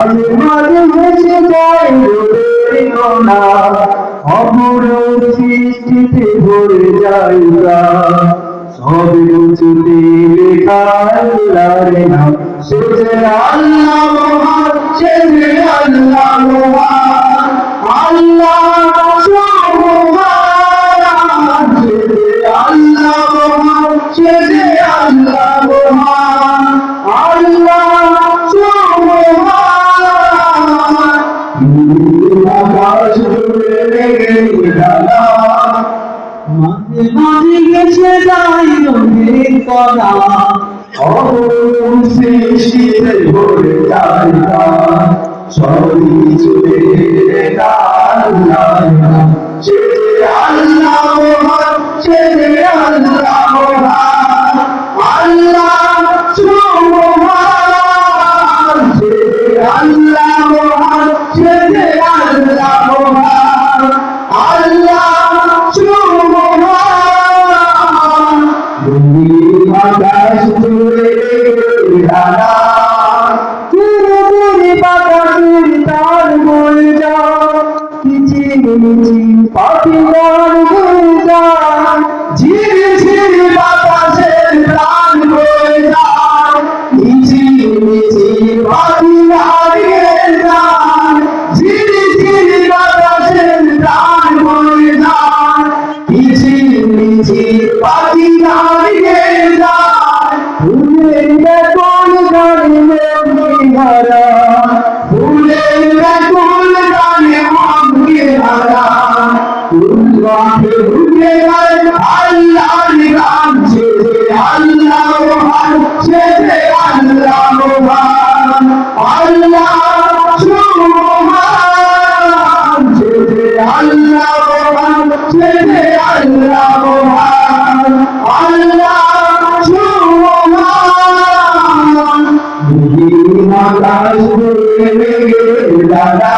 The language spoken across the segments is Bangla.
মাঝে মাঝে হেসে যায় রোদের কোনা, অপূরণ সৃষ্টিতে ভরে যায় প্রাণ। সব কিছুতে লেখা আল্লাহর নাম, সে যে আল্লাহ মহান, সে যে আল্লাহ মহান, আল্লাহ সুবহান, সে যে আল্লাহ মহান, সে যে আল্লাহ মহান, আল্লাহ আকাশ জুড়ে লেগে ডানা, মাঝে মাঝে গেছে যাই রঙের কণা, অপূর্ণ সৃষ্টিতে ভরে যায় প্রাণ। সব কিছুতে আল্লাহর নাম, সে যে আল্লাহ মহান, সে যে আল্লাহ মহান, আল্লাহ সুবহান, সে যে আল্লাহ মহান, সে যে আল্লাহ মহান, আল্লাহ সুবহান। রঙিন আকাশ জুড়ে ডানা, ধীরে ধীরে বাতাসের তার বয়ে যায়, কিচিরমিচির পাখি গান গেয়ে যায়, ঝিরি ঝিরি বাতাসের প্রাণ বয়ে যায়, কিচিরমিচির পাখি গান গেয়ে যায়, ঝিরি ঝিরি বাতাসের প্রাণ বয়ে যায়, কিচিরমিচির পাখি গান গেয়ে যায়। ফুলের ব্যাকুল গানে মনকে হারা, ফুলের ব্যাকুল গানে মনকে হারা, ফুল মাঠে ঢুকে যায় আল্লাহর গান, সে যে আল্লাহ মহান, সে যে আল্লাহ মহান, আল্লাহ সুবহান, সে যে আল্লাহ মহান, সে যে আল্লাহ মহান, আল্লাহ সুবহান। রঙিন আকাশ জুড়ে লেগে ডানা,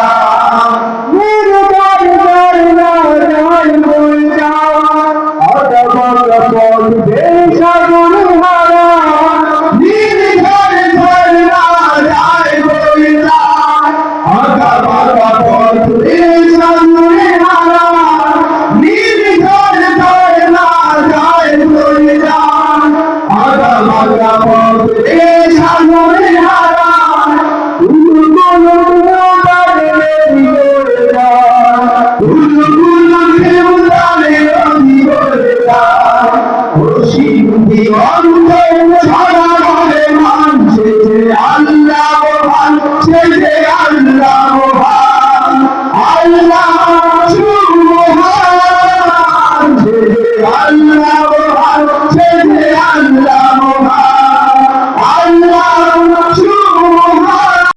মেরে দার দার দার দার বয়ে যায়, আটা বাঁকা পথ বেয়ে সাগর হারা, নির্ঝর ঝরনা যায় বয়ে যায়, আটা বাঁকা পথ বেয়ে সাগর হারা, নির্ঝর ঝরনা যায় বয়ে যায়, আটা বাঁকা পথ বেয়ে সাগর হারা, ফুলগুলো তারে নদী করে যায়, ফুলগুলো তারে নদী করে যায়, অসীম দিগন্ত সারা ঘরে মান, সে যে আল্লাহ মহান, সে যে আল্লাহ মহান, আল্লাহ সুবহান, সে যে আল্লাহ মহান, সে যে আল্লাহ